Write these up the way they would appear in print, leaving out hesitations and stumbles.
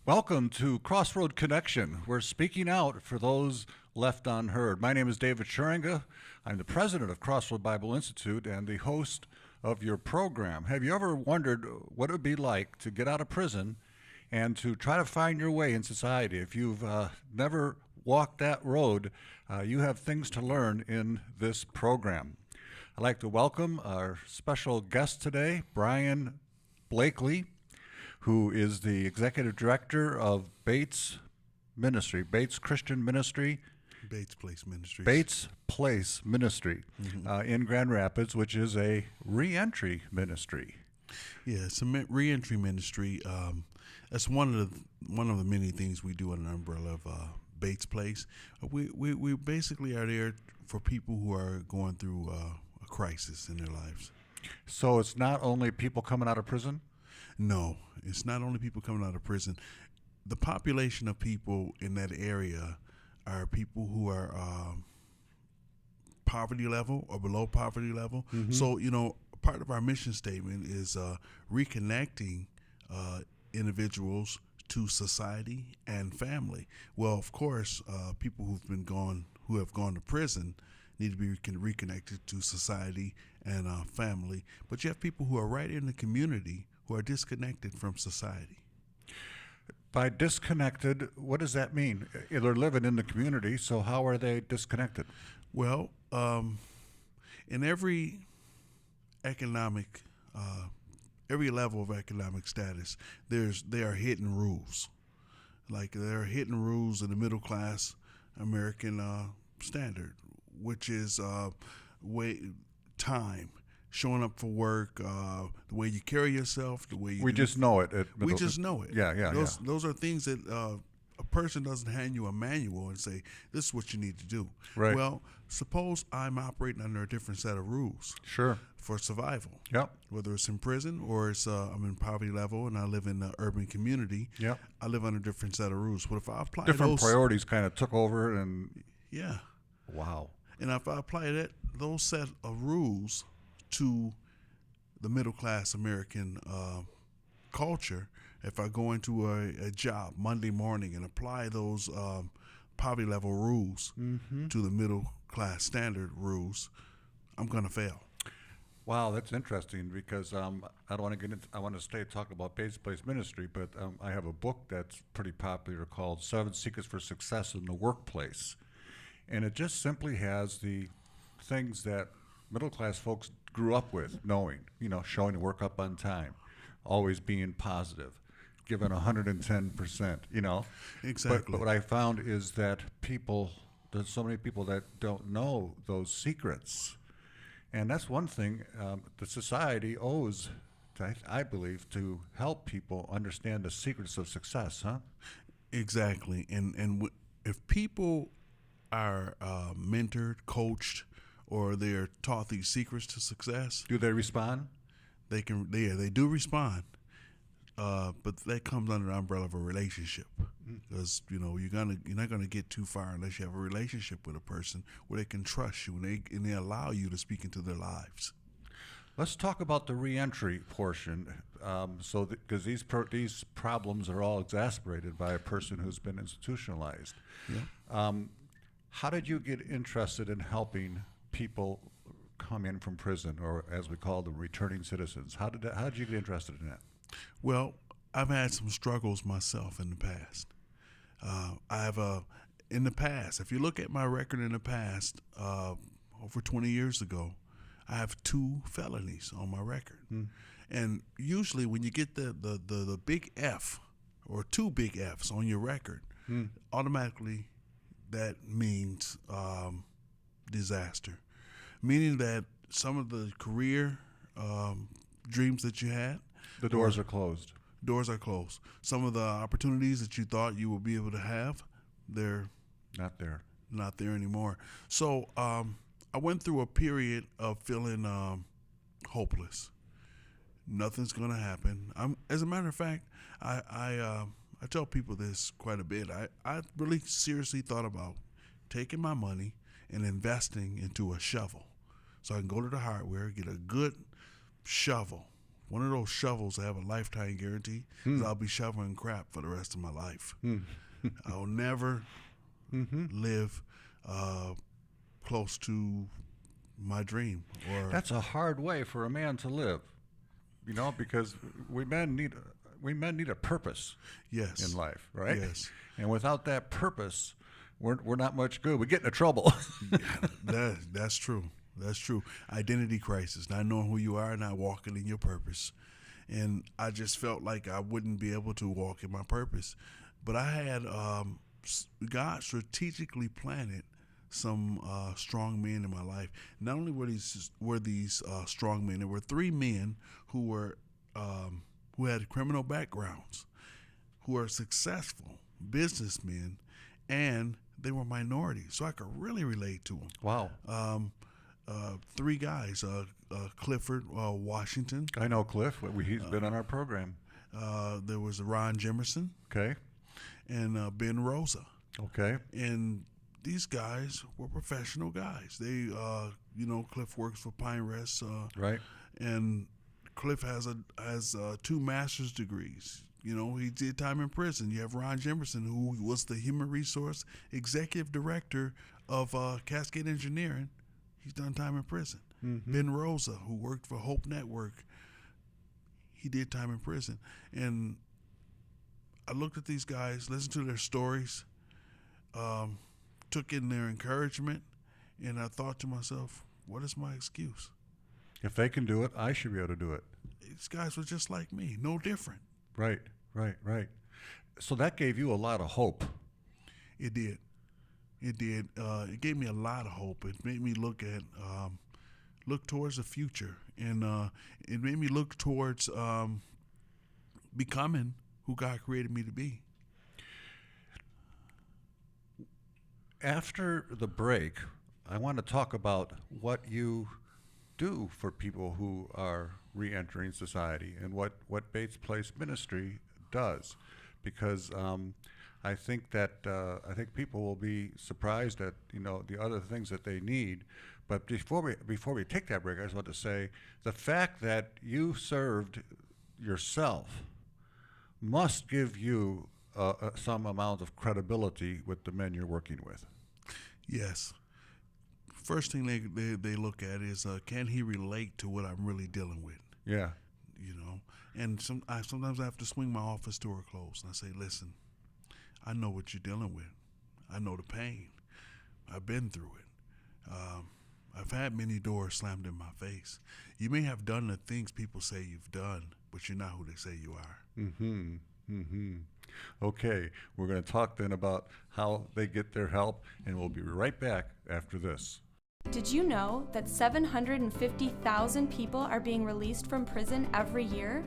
Welcome to Crossroad Connection. We're speaking out for those left unheard. My name is David Schuringa. I'm the president of Crossroad Bible Institute and the host of your program. Have you ever wondered what it would be like to get out of prison and to try to find your way in society? If you've never walked that road, you have things to learn in this program. I'd like to welcome our special guest today, Brian Blakely, who is the executive director of Bates Ministry, Bates Christian Ministry, Bates Place Ministries. Bates Place Ministry in Grand Rapids, which is a reentry ministry. Yeah, it's a reentry ministry. That's one of the many things we do under the umbrella of Bates Place. We basically are there for people who are going through a crisis in their lives. So it's not only people coming out of prison? No, it's not only people coming out of prison. The population of people in that area are people who are poverty level or below poverty level. Mm-hmm. So, part of our mission statement is reconnecting individuals to society and family. Well, of course, people who have gone to prison need to be reconnected to society and family. But you have people who are right in the community who are disconnected from society. By disconnected, what does that mean? They're living in the community, so how are they disconnected? Well, in every economic, every level of economic status, there are hidden rules. Like there are hidden rules in the middle class American standard, which is time, showing up for work, the way you carry yourself, the way you. We just know it. We just know it. Yeah. Those are things that a person doesn't hand you a manual and say, "This is what you need to do." Right. Well, suppose I'm operating under a different set of rules. Sure. For survival. Yep. Whether it's in prison or it's I'm in poverty level and I live in the urban community. Yep. I live under a different set of rules. But if I apply Different priorities kind of took over, and yeah. Wow. And if I apply those set of rules to the middle class American culture, if I go into a job Monday morning and apply those poverty level rules to the middle class standard rules, I'm going to fail. Wow, that's interesting because I don't want to get into. I want to stay talk about Bates Place Ministry, but I have a book that's pretty popular called Seven Secrets for Success in the Workplace, and it just simply has the things that middle class folks grew up with, knowing, showing to work up on time, always being positive, giving 110%, Exactly. But what I found is that there's so many people that don't know those secrets. And that's one thing the society owes, I believe, to help people understand the secrets of success, huh? Exactly. And if people are mentored, coached, or they're taught these secrets to success, do they respond? They do respond, but that comes under the umbrella of a relationship, because you're not gonna get too far unless you have a relationship with a person where they can trust you and they allow you to speak into their lives. Let's talk about the reentry portion, because these problems are all exacerbated by a person who's been institutionalized. Yeah. How did you get interested in helping people come in from prison, or as we call them, returning citizens? How did you get interested in that? Well, I've had some struggles myself in the past. In the past, if you look at my record in the past, over 20 years ago, I have 2 felonies on my record. And usually when you get the big F or 2 big Fs on your record, automatically that means disaster. Meaning that some of the career dreams that you had, The doors are closed. Doors are closed. Some of the opportunities that you thought you would be able to have, they're not there anymore. So I went through a period of feeling hopeless. Nothing's going to happen. As a matter of fact, I tell people this quite a bit. I really seriously thought about taking my money and investing into a shovel, so I can go to the hardware, get a good shovel, one of those shovels that have a lifetime guarantee. 'Cause I'll be shoveling crap for the rest of my life. I'll never live close to my dream. Or That's a hard way for a man to live, because we men need a purpose yes, in life, right? Yes. And without that purpose, we're not much good. We get into trouble. That's true. That's true. Identity crisis, not knowing who you are, not walking in your purpose. And I just felt like I wouldn't be able to walk in my purpose. But I had God strategically planted some strong men in my life. Not only were these strong men, there were 3 men who had criminal backgrounds, who are successful businessmen, and they were minorities, so I could really relate to them. Wow. 3 guys, Clifford Washington. I know Cliff. He's been on our program. There was Ron Jimerson Okay. and Ben Rosa. Okay. And these guys were professional guys. They, Cliff works for Pine Rest. Right. And Cliff has 2 master's degrees. He did time in prison. You have Ron Jimerson, who was the human resource executive director of Cascade Engineering. He's done time in prison. Ben Rosa, who worked for Hope Network, he did time in prison. And I looked at these guys, listened to their stories, took in their encouragement, and I thought to myself, what is my excuse? If they can do it, I should be able to do it. These guys were just like me, no different. Right. So that gave you a lot of hope. It did. It gave me a lot of hope. It made me look towards the future, and it made me look towards becoming who God created me to be. After the break, I want to talk about what you do for people who are re-entering society and what Bates Place Ministry does, because I think people will be surprised at the other things that they need. But before we take that break, I just want to say the fact that you served yourself must give you some amount of credibility with the men you're working with. Yes. First thing they look at is can he relate to what I'm really dealing with? Yeah. And sometimes I have to swing my office door closed and I say, listen, I know what you're dealing with. I know the pain. I've been through it. I've had many doors slammed in my face. You may have done the things people say you've done, but you're not who they say you are. Okay, we're going to talk then about how they get their help, and we'll be right back after this. Did you know that 750,000 people are being released from prison every year?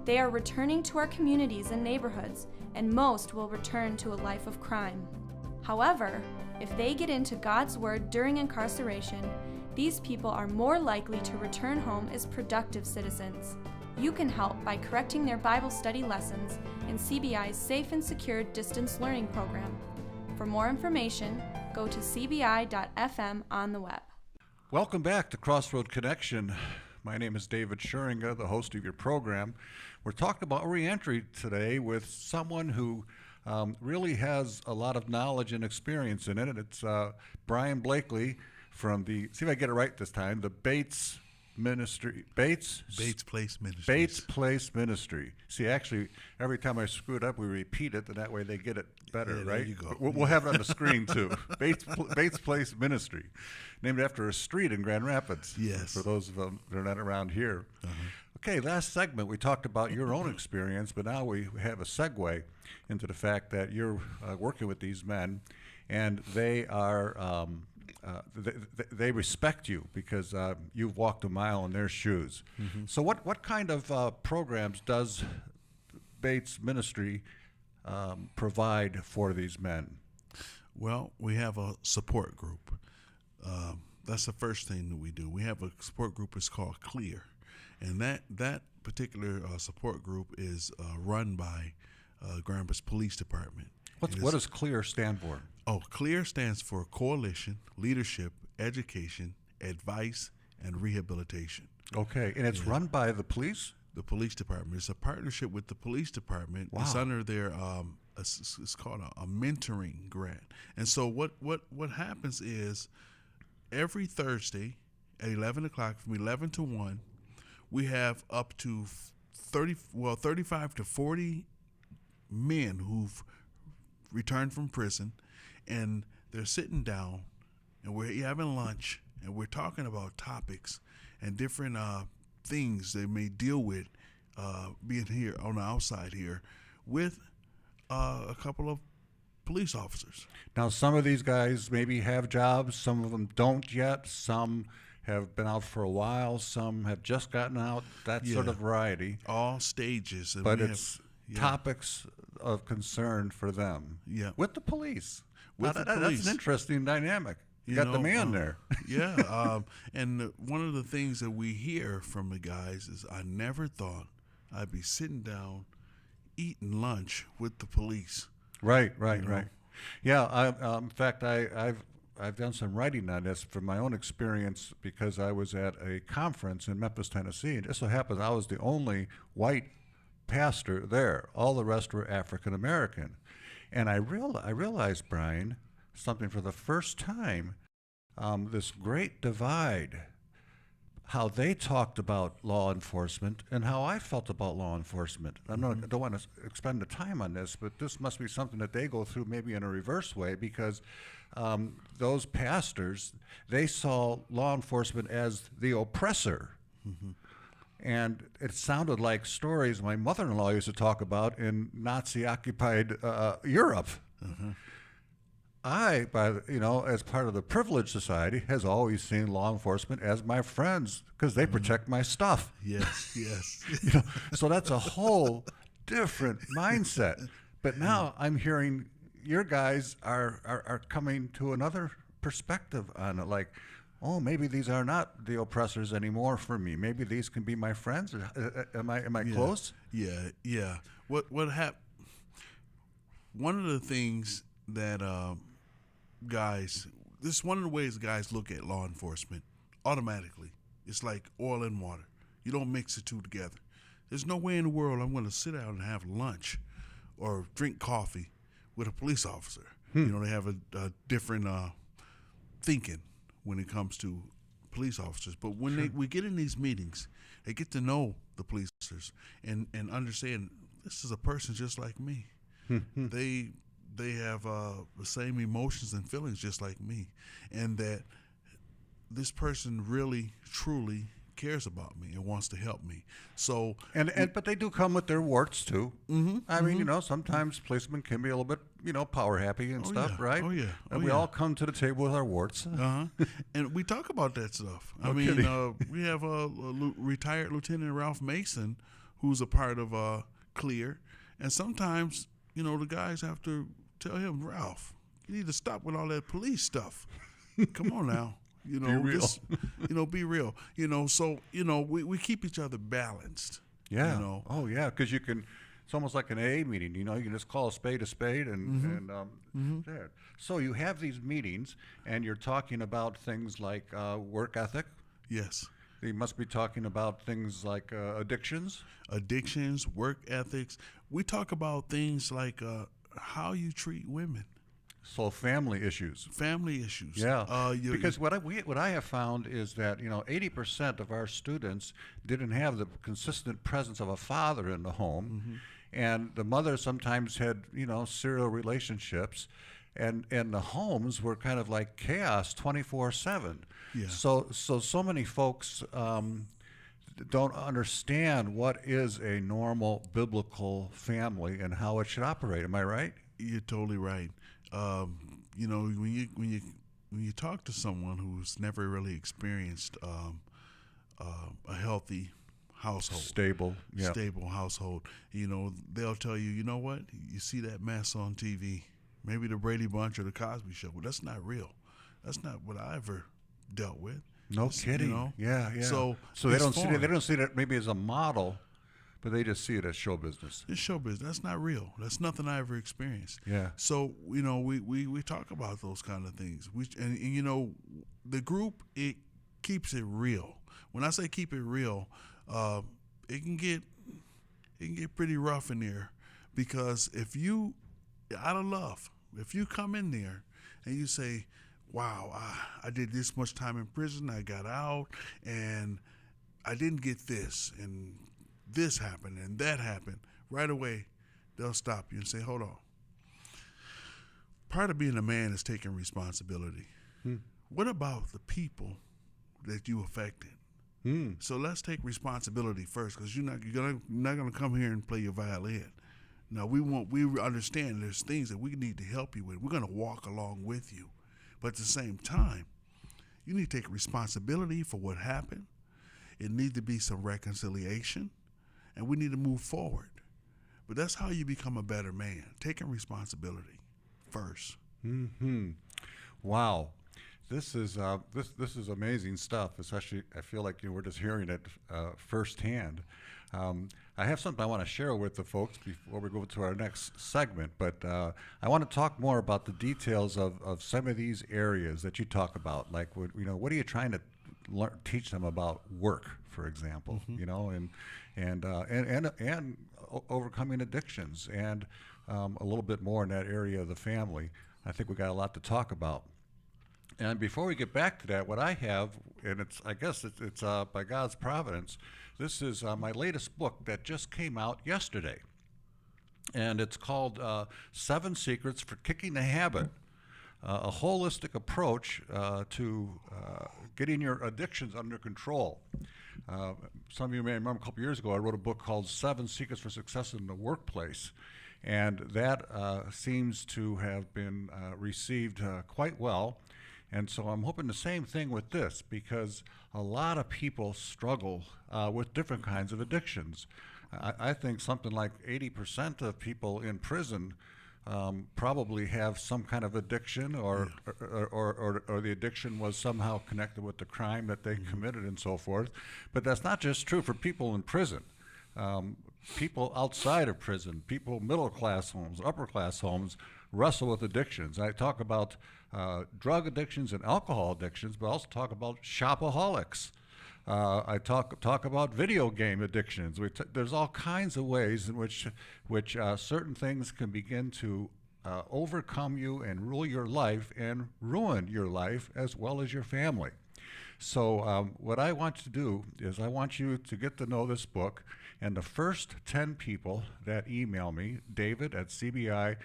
They are returning to our communities and neighborhoods, and most will return to a life of crime. However, if they get into God's Word during incarceration, these people are more likely to return home as productive citizens. You can help by correcting their Bible study lessons in CBI's Safe and Secure Distance Learning Program. For more information, go to cbi.fm on the web. Welcome back to Crossroad Connection. My name is David Schuringa, the host of your program. We're talking about reentry today with someone who really has a lot of knowledge and experience in it. It's Brian Blakely from see if I get it right this time, the Bates Ministry. Bates Place Ministry. Bates Place Ministry. See, actually, every time I screw it up, we repeat it, and that way they get it better, Yeah, right? there you go. We'll have it on the screen, too. Bates Place Ministry, named after a street in Grand Rapids. Yes. For those of them that are not around here. Okay, last segment, we talked about your own experience, but now we have a segue into the fact that you're working with these men, and they are... they respect you because you've walked a mile in their shoes. So what kind of programs does Bates Ministry provide for these men? Well, we have a support group. That's the first thing that we do. We have a support group. It's called CLEAR. And that particular support group is run by Grand Rapids Police Department. What does CLEAR stand for? Oh, CLEAR stands for Coalition, Leadership, Education, Advice, and Rehabilitation. Okay, and it's run by the police? the police department. It's a partnership with the police department. Wow. It's under their it's called a mentoring grant. And so what happens is every Thursday at 11 o'clock from 11 to 1, we have up to 35 to 40 men who've returned from prison, and they're sitting down and we're having lunch and we're talking about topics and different things they may deal with being here on the outside here with a couple of police officers. Now, some of these guys maybe have jobs, some of them don't yet, some have been out for a while, some have just gotten out, that sort Yeah. of variety. All stages. And But we it's have, yeah. topics of concern for them. Yeah. With the police. With Now, the That's police. an interesting dynamic. You got the man there. Yeah. And one of the things that we hear from the guys is, I never thought I'd be sitting down eating lunch with the police. Right. You know? Yeah. In fact, I've done some writing on this from my own experience because I was at a conference in Memphis, Tennessee, and it just so happens I was the only white pastor there. All the rest were African American, and I realized, Brian, something for the first time. This great divide. How they talked about law enforcement and how I felt about law enforcement. I don't want to expend the time on this, but this must be something that they go through maybe in a reverse way, because those pastors, they saw law enforcement as the oppressor. And it sounded like stories my mother-in-law used to talk about in Nazi-occupied Europe. I, as part of the privileged society, has always seen law enforcement as my friends because they protect my stuff. Yes, yes. So that's a whole different mindset. But now I'm hearing your guys are coming to another perspective on it. Like, oh, maybe these are not the oppressors anymore for me. Maybe these can be my friends. Am I close? Yeah. What happened? One of the things that guys, this is one of the ways guys look at law enforcement automatically. It's like oil and water. You don't mix the two together. There's no way in the world I'm going to sit down and have lunch or drink coffee with a police officer. They have a different thinking when it comes to police officers. But when we get in these meetings, they get to know the police officers and understand this is a person just like me. They have the same emotions and feelings just like me, and that this person really, truly cares about me and wants to help me. So, but they do come with their warts too. I mean, sometimes policemen can be a little bit, power happy and stuff, yeah. right? Oh, yeah. And we all come to the table with our warts. And we talk about that stuff. No kidding. We have a retired Lieutenant Ralph Mason, who's a part of Clear, and sometimes, the guys have to tell him, Ralph, you need to stop with all that police stuff. Come on now. Be real. Just, be real. So, we keep each other balanced. Yeah. Oh, yeah, because you can. It's almost like an AA meeting. You can just call a spade, and there. So you have these meetings, and you're talking about things like work ethic. Yes. You must be talking about things like addictions. Addictions, work ethics. We talk about things like how you treat women. So family issues. Family issues. Yeah. Because what I have found is that 80% of our students didn't have the consistent presence of a father in the home, and the mother sometimes had serial relationships, and the homes were kind of like chaos 24/7. Yeah. So many folks don't understand what is a normal biblical family and how it should operate. Am I right? You're totally right. When you talk to someone who's never really experienced a healthy household, Stable household, they'll tell you, you know what? You see that mess on TV, maybe the Brady Bunch or the Cosby Show, but that's not real. That's not what I ever dealt with. No kidding. Yeah. So they don't see that maybe as a model, but they just see it as show business. It's show business. That's not real. That's nothing I ever experienced. Yeah. So we talk about those kind of things. And the group, it keeps it real. When I say keep it real, it can get pretty rough in there, because if you, out of love, if you come in there and you say, wow, I did this much time in prison, I got out, and I didn't get this, and this happened, and that happened, right away they'll stop you and say, hold on. Part of being a man is taking responsibility. What about the people that you affected? So let's take responsibility first, because you're not gonna come here and play your violin. Now we understand there's things that we need to help you with. We're gonna walk along with you, but at the same time, you need to take responsibility for what happened. It needs to be some reconciliation, and we need to move forward. But that's how you become a better man, taking responsibility first. Wow. This is amazing stuff. Especially, I feel like we're just hearing it firsthand. I have something I want to share with the folks before we go to our next segment. But I want to talk more about the details of some of these areas that you talk about. Like, what are you trying to teach them about work, for example? And overcoming addictions, and a little bit more in that area of the family. I think we got a lot to talk about. And before we get back to that, what I have, and I guess it's by God's providence, this is my latest book that just came out yesterday. And it's called 7 Secrets for Kicking the Habit, a holistic approach to getting your addictions under control. Some of you may remember a couple years ago, I wrote a book called 7 Secrets for Success in the Workplace. And that seems to have been received quite well. And so I'm hoping the same thing with this, because a lot of people struggle with different kinds of addictions. I think something like 80% of people in prison probably have some kind of addiction, or the addiction was somehow connected with the crime that they committed and so forth. But that's not just true for people in prison. People outside of prison, people middle class homes, upper class homes, wrestle with addictions. I talk about drug addictions and alcohol addictions, but I also talk about shopaholics. I talk about video game addictions. There's all kinds of ways in which certain things can begin to overcome you and rule your life and ruin your life as well as your family. So what I want to do is I want you to get to know this book, and the first 10 people that email me, david@cbi.tv,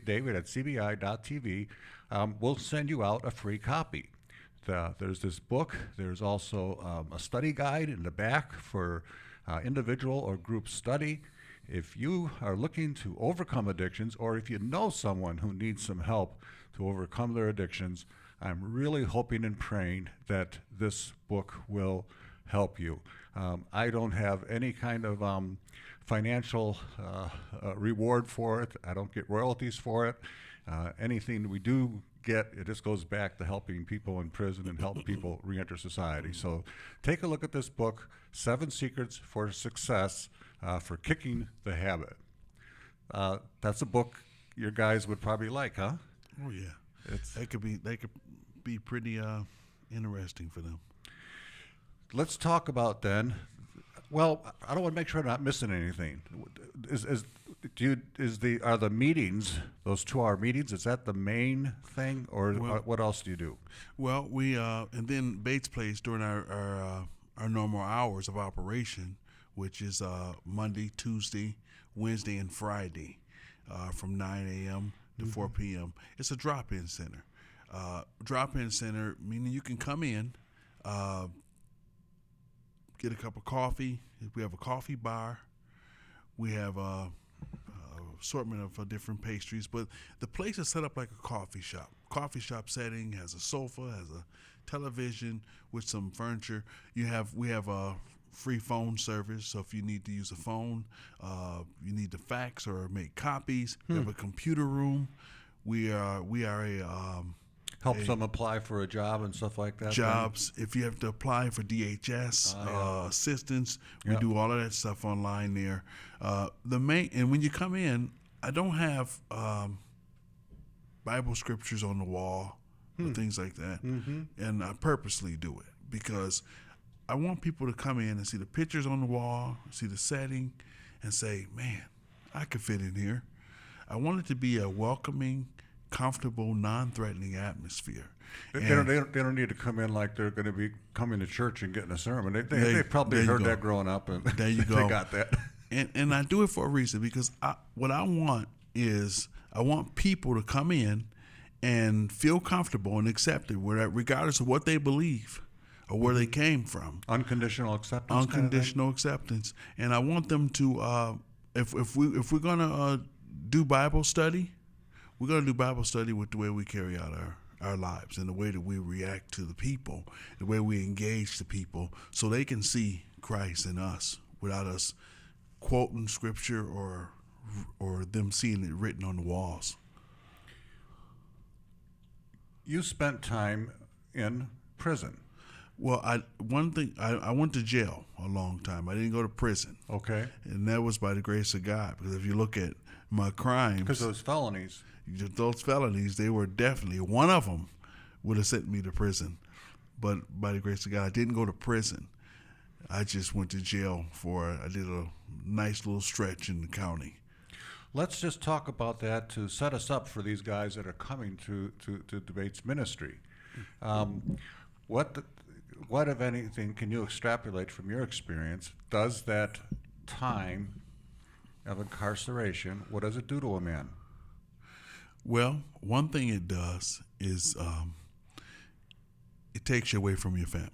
david@cbi.tv, will send you out a free copy. There's this book. There's also a study guide in the back for individual or group study. If you are looking to overcome addictions, or if you know someone who needs some help to overcome their addictions, I'm really hoping and praying that this book will help you. I don't have any kind of financial reward for it. I don't get royalties for it. Anything we do get, it just goes back to helping people in prison and help people reenter society. So take a look at this book, 7 Secrets for Success for Kicking the Habit. That's a book your guys would probably like, huh? Oh yeah, that could be pretty interesting for them. Let's talk about then. Well, I don't want to make sure I'm not missing anything. Are the meetings, those 2-hour meetings, is that the main thing, or what else do you do? Well, we and then Bates Place during our normal hours of operation, which is Monday, Tuesday, Wednesday, and Friday, from 9 a.m. to 4 p.m. It's a drop-in center. Drop-in center meaning you can come in, get a cup of coffee. We have a coffee bar. We have a assortment of different pastries, but the place is set up like a coffee shop. Coffee shop setting, has a sofa, has a television with some furniture. We have a free phone service, so if you need to use a phone, you need to fax or make copies. We have a computer room. We are a Helps them apply for a job and stuff like that? Jobs. If you have to apply for DHS, assistance, we do all of that stuff online there. And when you come in, I don't have Bible scriptures on the wall or things like that. And I purposely do it because I want people to come in and see the pictures on the wall, see the setting, and say, man, I could fit in here. I want it to be a welcoming, comfortable, non-threatening atmosphere. They don't need to come in like they're going to be coming to church and getting a sermon. They probably heard that growing up, and there you go. They got that. And I do it for a reason, because what I want is I want people to come in and feel comfortable and accepted, regardless of what they believe or where they came from. Unconditional acceptance. Unconditional acceptance. And I want them to, if we're gonna do Bible study, we're gonna do Bible study with the way we carry out our lives and the way that we react to the people, the way we engage the people, so they can see Christ in us without us quoting scripture or them seeing it written on the walls. You spent time in prison. Well, I went to jail a long time. I didn't go to prison. Okay. And that was by the grace of God, because if you look at my crimes, Because those felonies. they were definitely, one of them would have sent me to prison. But by the grace of God, I didn't go to prison. I just went to jail I did a nice little stretch in the county. Let's just talk about that to set us up for these guys that are coming to Debates Ministry. What, if anything, can you extrapolate from your experience? Does that time of incarceration, what does it do to a man? Well, one thing it does is it takes you away from your family.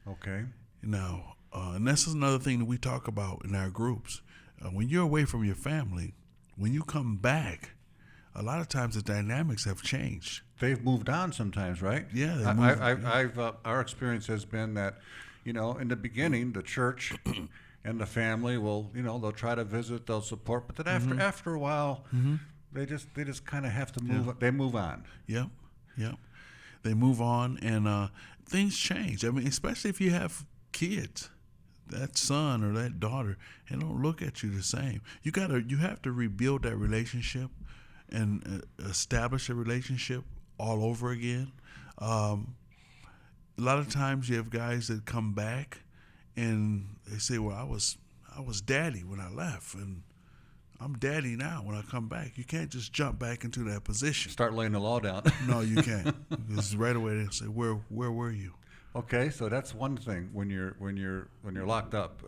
Okay. Now, and this is another thing that we talk about in our groups. When you're away from your family, when you come back, a lot of times the dynamics have changed. They've moved on sometimes, right? Yeah, our experience has been that, in the beginning, the church and the family will, they'll try to visit, they'll support, but then after a while, they just kind of have to move. Yeah. They move on. Yep. They move on, and things change. I mean, especially if you have kids, that son or that daughter, they don't look at you the same. You have to rebuild that relationship and establish a relationship all over again. A lot of times you have guys that come back and they say, well, I was daddy when I left, and I'm daddy now when I come back. You can't just jump back into that position. Start laying the law down. No, you can't. Because right away they say, where were you? Okay, so that's one thing. When you're locked up,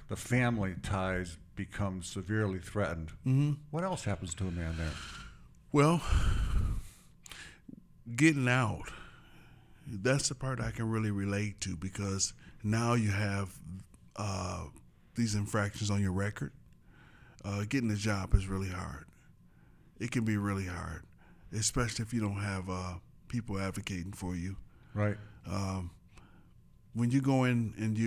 the family ties become severely threatened. Mm-hmm. What else happens to a man there? Well, getting out, that's the part I can really relate to, because now you have these infractions on your record. Getting a job is really hard. It can be really hard, especially if you don't have people advocating for you. Right. When you go in and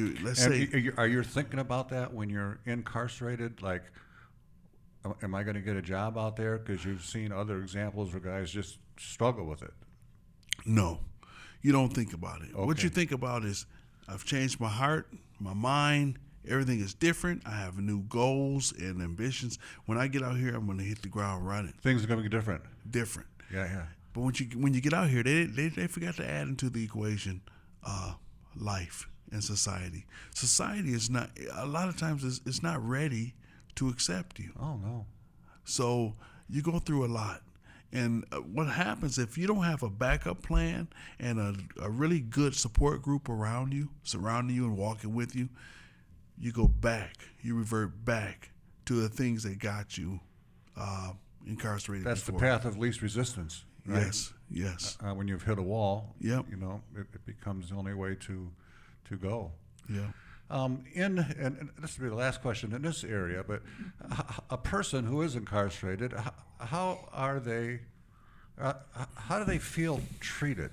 are you thinking about that when you're incarcerated? Like, am I going to get a job out there? Because you've seen other examples where guys just struggle with it. No, you don't think about it. Okay. What you think about is, I've changed my heart, my mind. Everything is different. I have new goals and ambitions. When I get out here, I'm going to hit the ground running. Things are going to be different. Different. Yeah. But when you get out here, they forgot to add into the equation life and society. Society is not, a lot of times, it's not ready to accept you. Oh, no. So you go through a lot. And what happens if you don't have a backup plan and a really good support group around you, surrounding you and walking with you, you go back, you revert back to the things that got you incarcerated. That's before. the path of least resistance, right? Yes. When you've hit a wall, Yep. It becomes the only way to go. Yeah. And this will be the last question in this area, but a person who is incarcerated, how do they feel treated?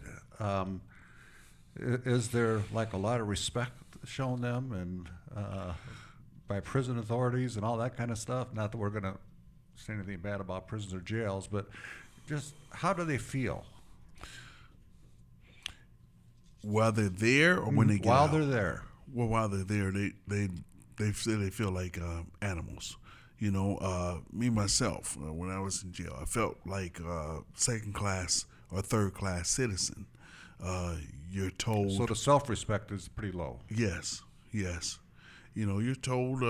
Is there like a lot of respect shown them and by prison authorities and all that kind of stuff? Not that we're going to say anything bad about prisons or jails, but just how do they feel? While they're there, or when they get out? While they're there. Well, while they're there, they say they feel like animals. Me myself, when I was in jail, I felt like a second class or third class citizen. You're told. So the self-respect is pretty low. Yes, yes. You're told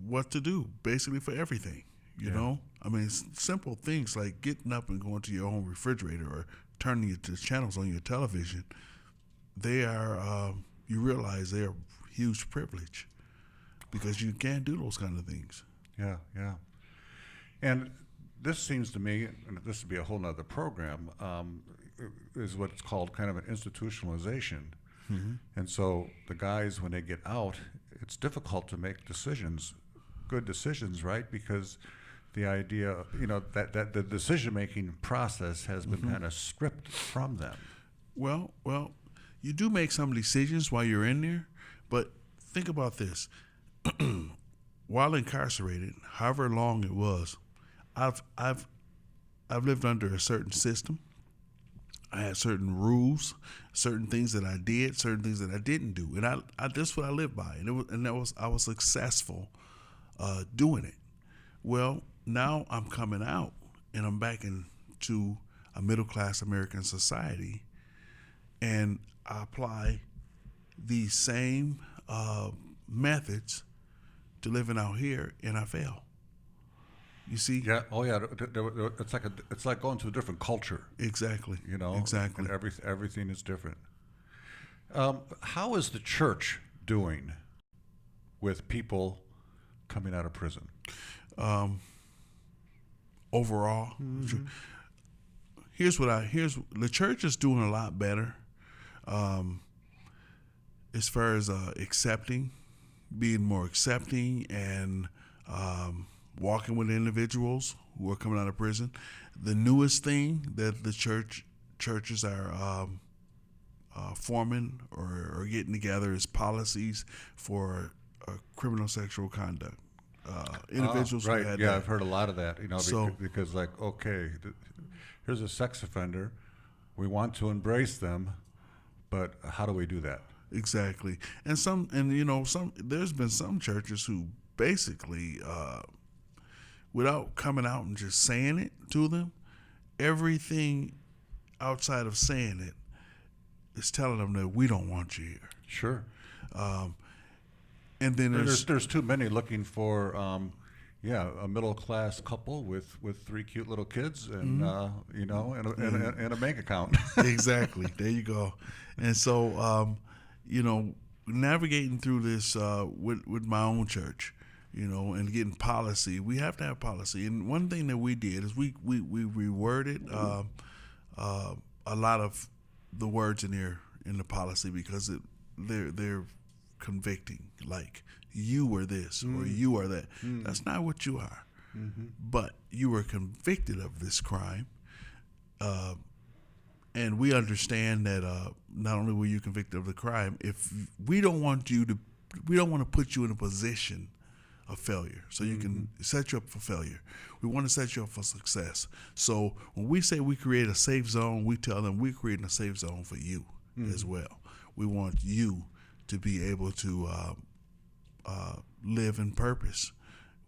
what to do, basically for everything. You know, I mean, simple things like getting up and going to your own refrigerator or turning the channels on your television. They are, you realize they're a huge privilege because you can't do those kind of things. Yeah, yeah. And this seems to me, and this would be a whole nother program, is what's called kind of an institutionalization. And so the guys, when they get out, it's difficult to make decisions, good decisions, right? Because the idea, that the decision-making process has been kind of stripped from them. Well, you do make some decisions while you're in there, but think about this. While incarcerated, however long it was, I've lived under a certain system. I had certain rules, certain things that I did, certain things that I didn't do, and I that's what I lived by, and I was successful doing it. Well, now I'm coming out, and I'm back into a middle class American society, and I apply these same methods to living out here, and I fail. You see? Yeah. Oh, yeah. It's like going to a different culture. Exactly. Exactly. And everything is different. How is the church doing with people coming out of prison? Overall, here's the church is doing a lot better as far as being more accepting and walking with individuals who are coming out of prison. The newest thing that the churches are forming or getting together is policies for criminal sexual conduct. Individuals right. who had I've heard a lot of that. So, because like, okay, here's a sex offender. We want to embrace them, but how do we do that? Exactly. And there's been some churches who basically, without coming out and just saying it to them, everything outside of saying it is telling them that we don't want you here. Sure. And then there's too many looking for, a middle class couple with 3 cute little kids and and a bank account. Exactly. There you go. And so navigating through this with my own church, and getting policy. We have to have policy. And one thing that we did is we reworded a lot of the words in the policy because they're convicting, like you were this or you are that. That's not what you are. But you were convicted of this crime. And we understand that not only were you convicted of the crime, if we don't want to put you in a position of failure, so you can set you up for failure. We want to set you up for success. So when we say we create a safe zone, we tell them we're creating a safe zone for you as well. We want you to be able to live in purpose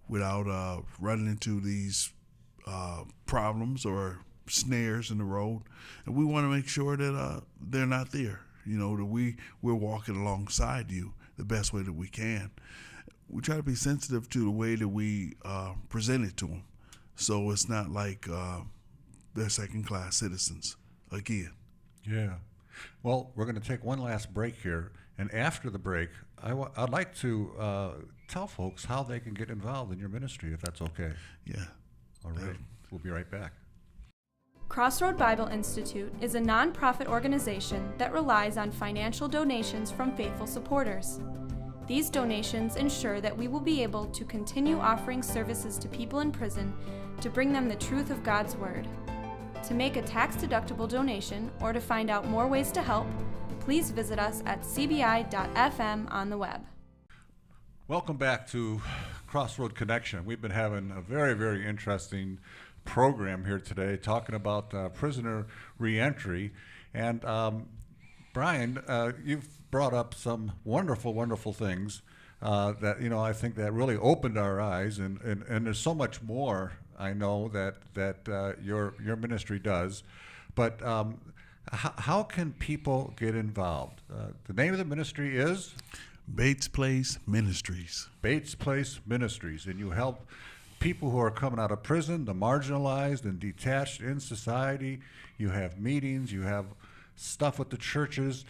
without running into these problems or snares in the road, and we want to make sure that they're not there. That we're walking alongside you the best way that we can. We try to be sensitive to the way that we present it to them, so it's not like they're second-class citizens again. Yeah. Well, we're going to take one last break here, and after the break, I'd like to tell folks how they can get involved in your ministry, if that's okay. Yeah. All right. We'll be right back. Crossroad Bible Institute is a nonprofit organization that relies on financial donations from faithful supporters. These donations ensure that we will be able to continue offering services to people in prison to bring them the truth of God's Word. To make a tax-deductible donation or to find out more ways to help, please visit us at cbi.fm on the web. Welcome back to Crossroad Connection. We've been having a very, very interesting program here today talking about prisoner reentry. And Brian, you've brought up some wonderful, wonderful things that I think that really opened our eyes, and there's so much more I know that your ministry does. But How can people get involved? The name of the ministry is Bates Place Ministries. Bates Place Ministries, and you help people who are coming out of prison, the marginalized and detached in society. You have meetings, you have stuff with the churches.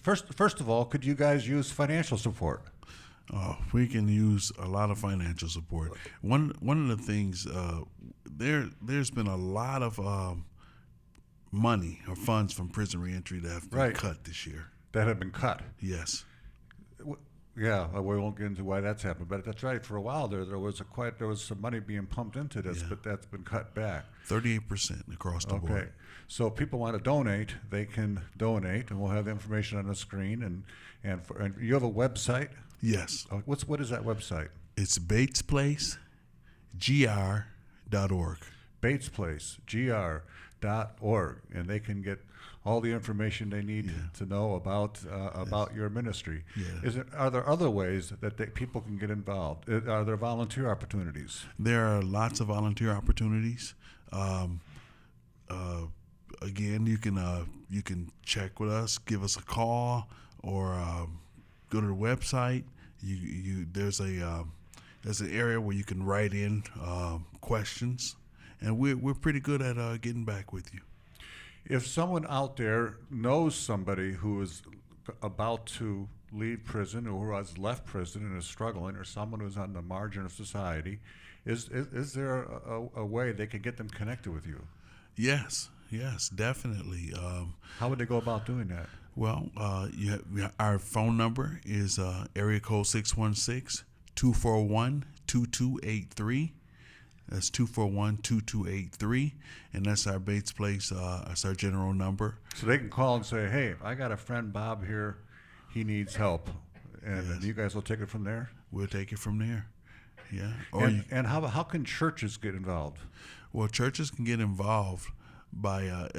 First of all, could you guys use financial support? We can use a lot of financial support. One of the things there's been a lot of money or funds from prison reentry that have been cut this year. That have been cut. Yes. Yeah, we won't get into why that's happened, but that's right. For a while there was some money being pumped into this, but that's been cut back. 38% across the board. Okay, so if people want to donate, they can donate, and we'll have the information on the screen. And you have a website. Yes. What is that website? It's batesplacegr.org. batesplacegr.org, and they can get all the information they need to know about your ministry. Yeah. Are there other ways that people can get involved? Are there volunteer opportunities? There are lots of volunteer opportunities. Again, you can check with us, give us a call, or go to the website. There's an area where you can write in questions, and we're pretty good at getting back with you. If someone out there knows somebody who is about to leave prison or who has left prison and is struggling, or someone who's on the margin of society, is there a way they can get them connected with you? Yes, definitely. How would they go about doing that? Well, our phone number is area code 616-241-2283. That's 241-2283, and that's our Bates Place. That's our general number. So they can call and say, "Hey, I got a friend Bob here. He needs help," and you guys will take it from there. We'll take it from there. Yeah. And how can churches get involved? Well, churches can get involved by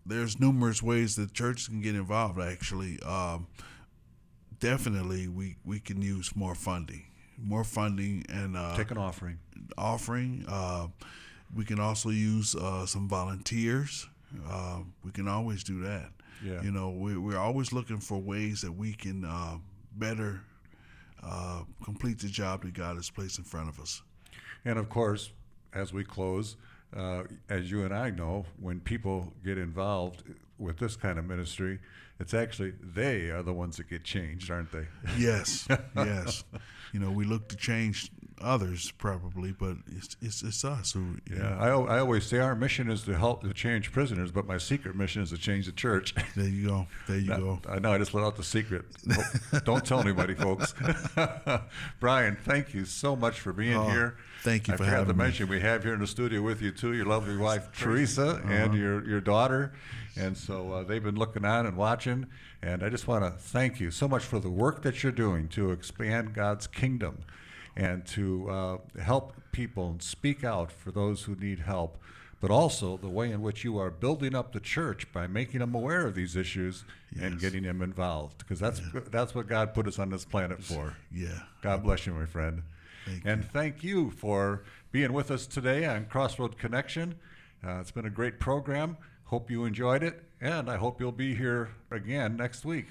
there's numerous ways that churches can get involved. Actually, definitely we can use more funding and take an offering. We can also use some volunteers. We can always do that. Yeah. We're always looking for ways that we can better complete the job that God has placed in front of us. And of course, as we close, as you and I know, when people get involved with this kind of ministry, it's actually they are the ones that get changed, aren't they? Yes. We look to change others probably, but it's us who. I always say our mission is to help to change prisoners, but my secret mission is to change the church. There you go. I know I just let out the secret. Don't tell anybody, folks. Brian, thank you so much for being here. Thank you for having me. I forgot to mention we have here in the studio with you too your lovely wife Teresa and your daughter, and so they've been looking on and watching. And I just want to thank you so much for the work that you're doing to expand God's kingdom and to help people and speak out for those who need help, but also the way in which you are building up the church by making them aware of these issues and getting them involved, because that's what God put us on this planet for. Yeah. God bless you, my friend. Thank you for being with us today on Crossroad Connection. It's been a great program. Hope you enjoyed it, and I hope you'll be here again next week.